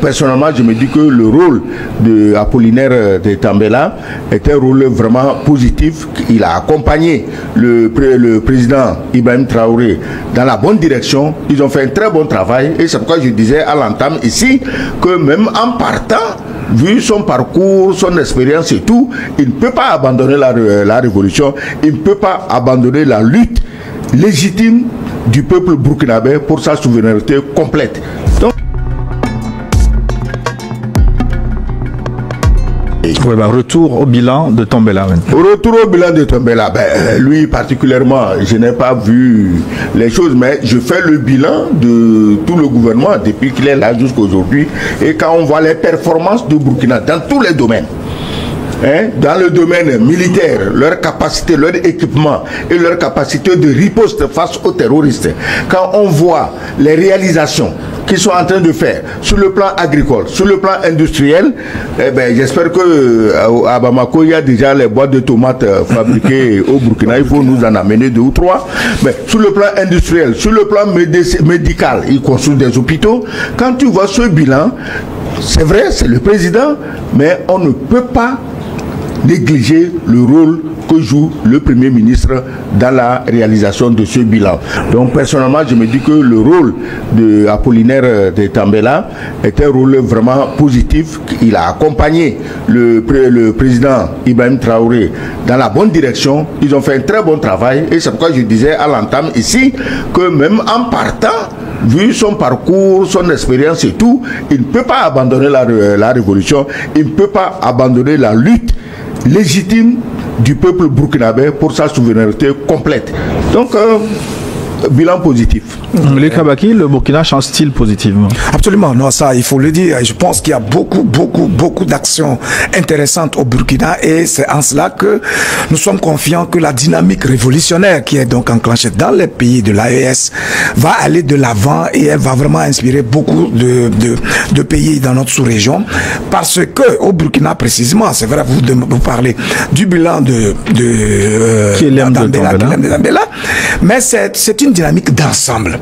Personnellement, je me dis que le rôle de Apollinaire de Tambela est un rôle vraiment positif. Il a accompagné le président Ibrahim Traoré dans la bonne direction. Ils ont fait un très bon travail et c'est pourquoi je disais à l'entame ici que même en partant, vu son parcours, son expérience et tout, il ne peut pas abandonner la révolution, il ne peut pas abandonner la lutte légitime du peuple burkinabé pour sa souveraineté complète. Donc, oui, bah, retour au bilan de Tambela. Retour au bilan de Tambela, lui particulièrement, je n'ai pas vu les choses, mais je fais le bilan de tout le gouvernement depuis qu'il est là jusqu'à aujourd'hui. Et quand on voit les performances de Burkina dans tous les domaines, dans le domaine militaire, leur capacité, leur équipement et leur capacité de riposte face aux terroristes, quand on voit les réalisations qu'ils sont en train de faire sur le plan agricole, sur le plan industriel, j'espère que à Bamako, il y a déjà les boîtes de tomates fabriquées au Burkina. Il faut nous en amener 2 ou 3. Mais sur le plan industriel, sur le plan médical, ils construisent des hôpitaux. Quand tu vois ce bilan, c'est vrai, c'est le président, mais on ne peut pas négliger le rôle que joue le Premier ministre dans la réalisation de ce bilan. Donc personnellement, je me dis que le rôle de Apollinaire de Tambela est un rôle vraiment positif. Il a accompagné le président Ibrahim Traoré dans la bonne direction. Ils ont fait un très bon travail et c'est pourquoi je disais à l'entame ici que même en partant, vu son parcours, son expérience et tout, il ne peut pas abandonner la révolution, il ne peut pas abandonner la lutte légitime du peuple burkinabé pour sa souveraineté complète. Donc, bilan positif. Les Kabaki, le Burkina change-t-il positivement? Absolument, non, ça il faut le dire. Je pense qu'il y a beaucoup d'actions intéressantes au Burkina et c'est en cela que nous sommes confiants que la dynamique révolutionnaire qui est donc enclenchée dans les pays de l'AES va aller de l'avant et elle va vraiment inspirer beaucoup de pays dans notre sous-région parce que au Burkina précisément, c'est vrai, vous parlez du bilan de Tambela, mais c'est une dynamique d'ensemble.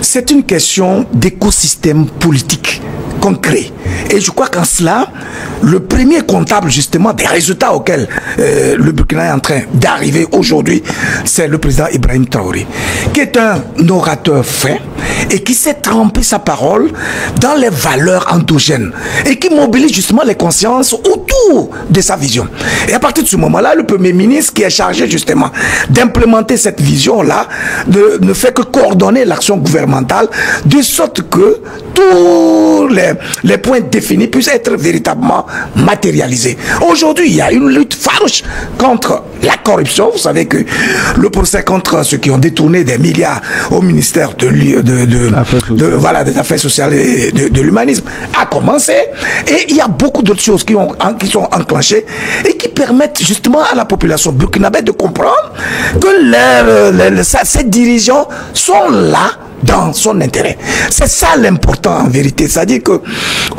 C'est une question d'écosystème politique concret. Et je crois qu'en cela, le premier comptable justement des résultats auxquels le Burkina est en train d'arriver aujourd'hui, c'est le président Ibrahim Traoré, qui est un orateur fin et qui sait tremper sa parole dans les valeurs endogènes et qui mobilise justement les consciences autour de sa vision. Et à partir de ce moment-là, le Premier ministre qui est chargé justement d'implémenter cette vision-là ne fait que coordonner l'action gouvernementale de sorte que tous les points définis puissent être véritablement matérialisés. Aujourd'hui, il y a une lutte farouche contre la corruption. Vous savez que le procès contre ceux qui ont détourné des milliards au ministère des Affaires sociales et de l'humanisme a commencé. Et il y a beaucoup d'autres choses qui sont enclenchées et qui permettent justement à la population burkinabé de comprendre que ces dirigeants sont là dans son intérêt. C'est ça l'important en vérité. C'est-à-dire que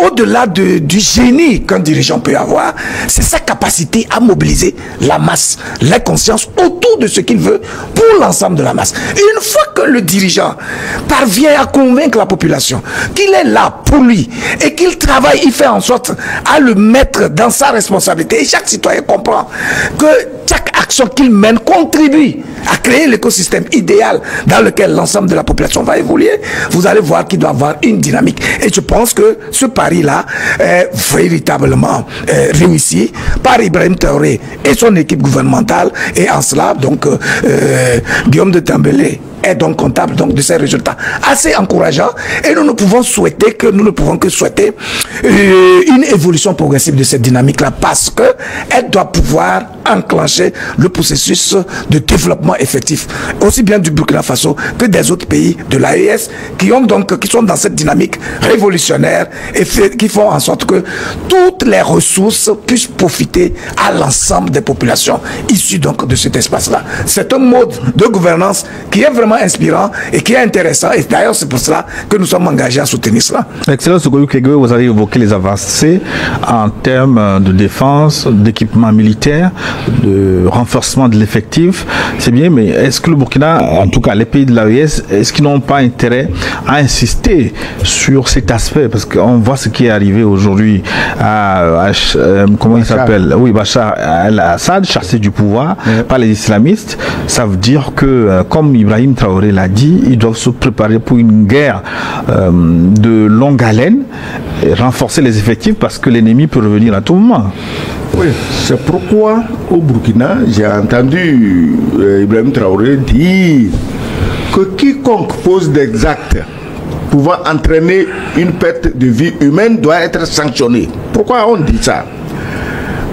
au-delà du génie qu'un dirigeant peut avoir, c'est sa capacité à mobiliser la masse, la conscience autour de ce qu'il veut pour l'ensemble de la masse. Une fois que le dirigeant parvient à convaincre la population qu'il est là pour lui et qu'il travaille, il fait en sorte à le mettre dans sa responsabilité et chaque citoyen comprend que chaque action qu'il mène contribue à créer l'écosystème idéal dans lequel l'ensemble de la population va évoluer, vous allez voir qu'il doit avoir une dynamique. Et je pense que ce pari-là est véritablement réussi par Ibrahim Traoré et son équipe gouvernementale. Et en cela, donc, Guillaume de Tambela est donc comptable donc, de ces résultats assez encourageants. Et nous ne pouvons que souhaiter une évolution progressive de cette dynamique-là parce qu'elle doit pouvoir enclencher le processus de développement effectif, aussi bien du Burkina Faso que des autres pays de l'AES qui sont dans cette dynamique révolutionnaire et qui font en sorte que toutes les ressources puissent profiter à l'ensemble des populations issues donc de cet espace-là. C'est un mode de gouvernance qui est vraiment inspirant et qui est intéressant et d'ailleurs c'est pour cela que nous sommes engagés à soutenir cela. Excellence Ogoyou Kegwe, vous avez évoqué les avancées en termes de défense, d'équipement militaire. de renforcement de l'effectif, c'est bien, mais est-ce que le Burkina, en tout cas les pays de l'AES, est-ce qu'ils n'ont pas intérêt à insister sur cet aspect? Parce qu'on voit ce qui est arrivé aujourd'hui à comment il s'appelle? Oui, Bachar al-Assad, chassé du pouvoir par les islamistes. Ça veut dire que, comme Ibrahim Traoré l'a dit, ils doivent se préparer pour une guerre de longue haleine, et renforcer les effectifs parce que l'ennemi peut revenir à tout moment. Oui, c'est pourquoi au Burkina, j'ai entendu Ibrahim Traoré dire que quiconque pose des actes pouvant entraîner une perte de vie humaine doit être sanctionné. Pourquoi on dit ça?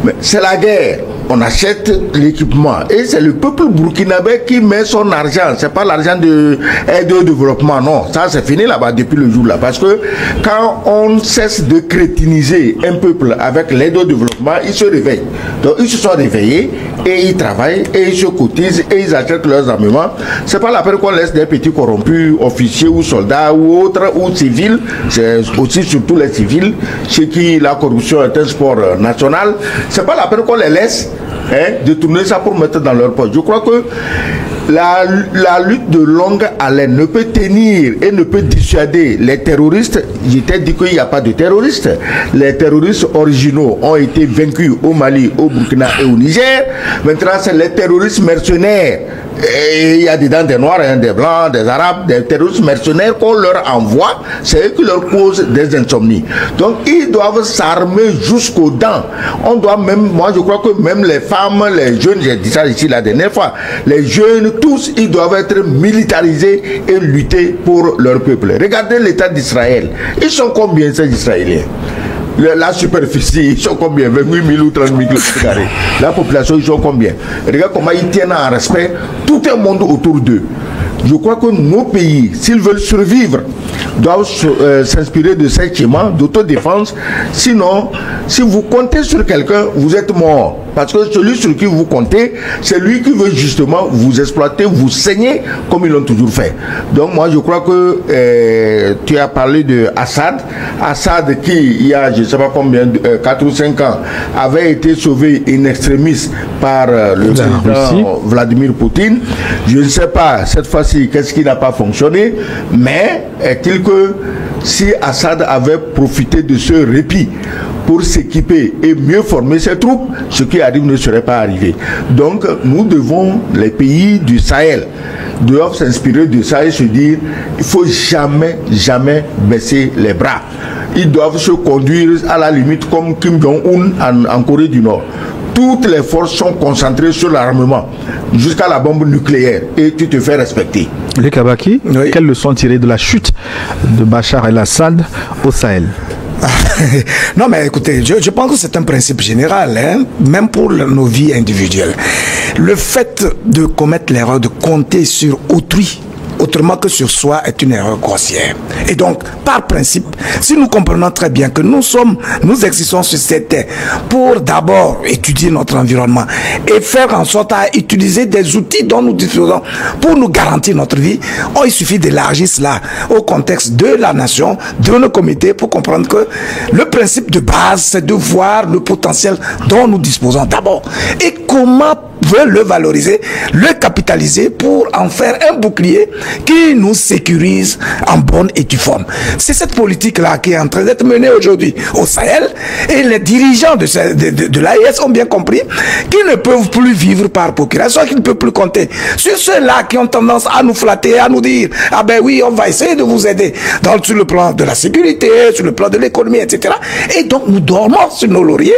Mais c'est la guerre. On achète l'équipement et c'est le peuple burkinabé qui met son argent. C'est pas l'argent de aide au développement, non. Ça c'est fini là-bas depuis le jour là. Parce que quand on cesse de crétiniser un peuple avec l'aide au développement, ils se réveillent. Donc ils se sont réveillés et ils travaillent et ils se cotisent et ils achètent leurs armements. C'est pas la peine qu'on laisse des petits corrompus, officiers ou soldats ou autres ou civils. C'est aussi surtout les civils chez qui la corruption est un sport national. C'est pas la peine qu'on les laisse de tourner ça pour mettre dans leur poche. Je crois que la lutte de longue haleine ne peut tenir et ne peut dissuader les terroristes. J'étais dit qu'il n'y a pas de terroristes. Les terroristes originaux ont été vaincus au Mali, au Burkina et au Niger. Maintenant, c'est les terroristes mercenaires. Et il y a dedans des Noirs, des Blancs, des Arabes, des terroristes mercenaires qu'on leur envoie. C'est eux qui leur causent des insomnies. Donc, ils doivent s'armer jusqu'aux dents. On doit même, moi je crois que même les femmes, les jeunes, j'ai dit ça ici la dernière fois, les jeunes, tous, ils doivent être militarisés et lutter pour leur peuple. Regardez l'État d'Israël. Ils sont combien ces Israéliens? La superficie, ils sont combien? 28 000 ou 30 000 km². La population, ils sont combien? Regarde comment ils tiennent en respect tout un monde autour d'eux. Je crois que nos pays, s'ils veulent survivre, doivent s'inspirer de ces schémas d'autodéfense. Sinon, si vous comptez sur quelqu'un, vous êtes mort. Parce que celui sur qui vous comptez, c'est lui qui veut justement vous exploiter, vous saigner, comme ils l'ont toujours fait. Donc moi, je crois que tu as parlé de Assad. Assad qui, il y a je ne sais pas combien, 4 ou 5 ans, avait été sauvé in extremis par le président Vladimir Poutine. Je ne sais pas, cette fois-ci, qu'est-ce qui n'a pas fonctionné, mais est-il que si Assad avait profité de ce répit pour s'équiper et mieux former ses troupes, ce qui arrive ne serait pas arrivé. Donc nous devons, les pays du Sahel, doivent s'inspirer de ça et se dire, il ne faut jamais baisser les bras. Ils doivent se conduire à la limite comme Kim Jong-un en Corée du Nord. Toutes les forces sont concentrées sur l'armement, jusqu'à la bombe nucléaire, et tu te fais respecter. Les Kabaki, oui. Quelles leçons tirées de la chute de Bachar el-Assad au Sahel? Non, mais écoutez, je pense que c'est un principe général, hein, même pour nos vies individuelles. Le fait de commettre l'erreur de compter sur autrui, autrement que sur soi, est une erreur grossière. Et donc, par principe, si nous comprenons très bien que nous existons sur cette terre pour d'abord étudier notre environnement et faire en sorte à utiliser des outils dont nous disposons pour nous garantir notre vie, il suffit d'élargir cela au contexte de la nation, de nos comités, pour comprendre que le principe de base, c'est de voir le potentiel dont nous disposons d'abord. Et comment le valoriser, le capitaliser pour en faire un bouclier qui nous sécurise en bonne et due forme. C'est cette politique-là qui est en train d'être menée aujourd'hui au Sahel, et les dirigeants de l'AES ont bien compris qu'ils ne peuvent plus vivre par procuration, qu'ils ne peuvent plus compter sur ceux-là qui ont tendance à nous flatter, à nous dire « Ah ben oui, on va essayer de vous aider sur le plan de la sécurité, sur le plan de l'économie, etc. » Et donc nous dormons sur nos lauriers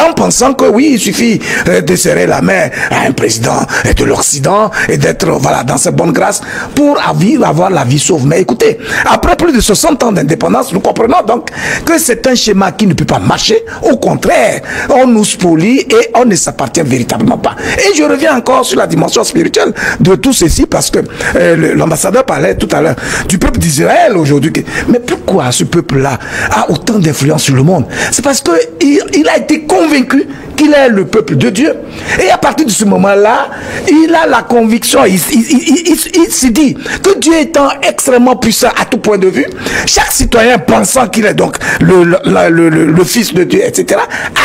en pensant que oui, il suffit de serrer la main à un président de l'Occident et d'être dans ses bonnes grâces pour avoir la vie sauve. Mais écoutez, après plus de 60 ans d'indépendance, nous comprenons donc que c'est un schéma qui ne peut pas marcher. Au contraire, on nous spolie et on ne s'appartient véritablement pas. Et je reviens encore sur la dimension spirituelle de tout ceci, parce que l'ambassadeur parlait tout à l'heure du peuple d'Israël aujourd'hui. Mais pourquoi ce peuple-là a autant d'influence sur le monde? C'est parce qu'il a été convaincu qu'il est le peuple de Dieu. Et à partir de ce moment-là, il a la conviction, il se dit que Dieu étant extrêmement puissant à tout point de vue, chaque citoyen pensant qu'il est donc le fils de Dieu, etc.,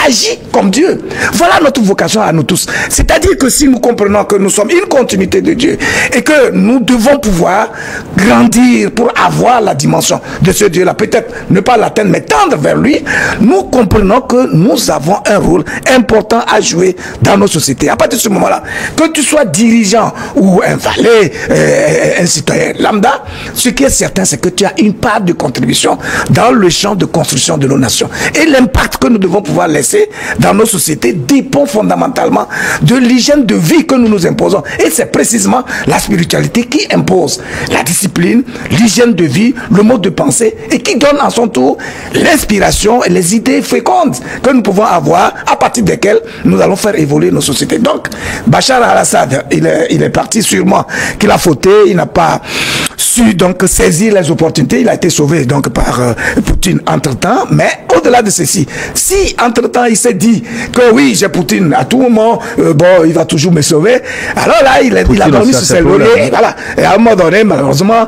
agit comme Dieu. Voilà notre vocation à nous tous. C'est-à-dire que si nous comprenons que nous sommes une continuité de Dieu et que nous devons pouvoir grandir pour avoir la dimension de ce Dieu-là, peut-être ne pas l'atteindre, mais tendre vers lui, nous comprenons que nous avons un rôle important à jouer dans nos sociétés. À partir de ce moment-là, que tu sois dirigeant ou un valet, un citoyen lambda, ce qui est certain, c'est que tu as une part de contribution dans le champ de construction de nos nations. Et l'impact que nous devons pouvoir laisser dans nos sociétés dépend fondamentalement de l'hygiène de vie que nous nous imposons. Et c'est précisément la spiritualité qui impose la discipline, l'hygiène de vie, le mode de pensée, et qui donne en son tour l'inspiration et les idées fécondes que nous pouvons avoir, à partir desquelles nous allons faire évoluer nos sociétés. Donc, Bachar al-Assad, il est parti sûrement qu'il a fauté, il n'a pas su donc saisir les opportunités, il a été sauvé donc par Poutine entre-temps, mais au-delà de ceci, si entre-temps il s'est dit que oui, j'ai Poutine, à tout moment, bon, il va toujours me sauver, alors là, il a dormi sur ses lauriers, et voilà. Et à un moment donné, malheureusement,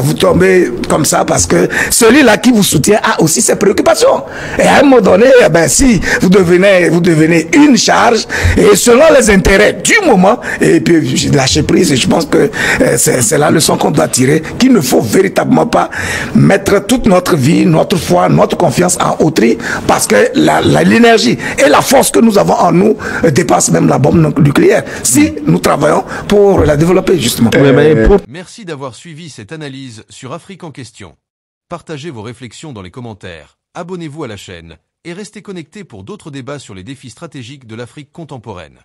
vous tombez comme ça parce que celui-là qui vous soutient a aussi ses préoccupations. Et à un moment donné, si vous devenez une charge, et selon les intérêts du moment, et puis j'ai lâché prise, et je pense que c'est la leçon qu'on doit tirer, qu'il ne faut véritablement pas mettre toute notre vie, notre foi, notre confiance en autrui, parce que l'énergie et la force que nous avons en nous dépassent même la bombe nucléaire, si nous travaillons pour la développer justement. Merci d'avoir suivi cette analyse sur Afrique en question. Partagez vos réflexions dans les commentaires, abonnez-vous à la chaîne et restez connectés pour d'autres débats sur les défis stratégiques de l'Afrique contemporaine.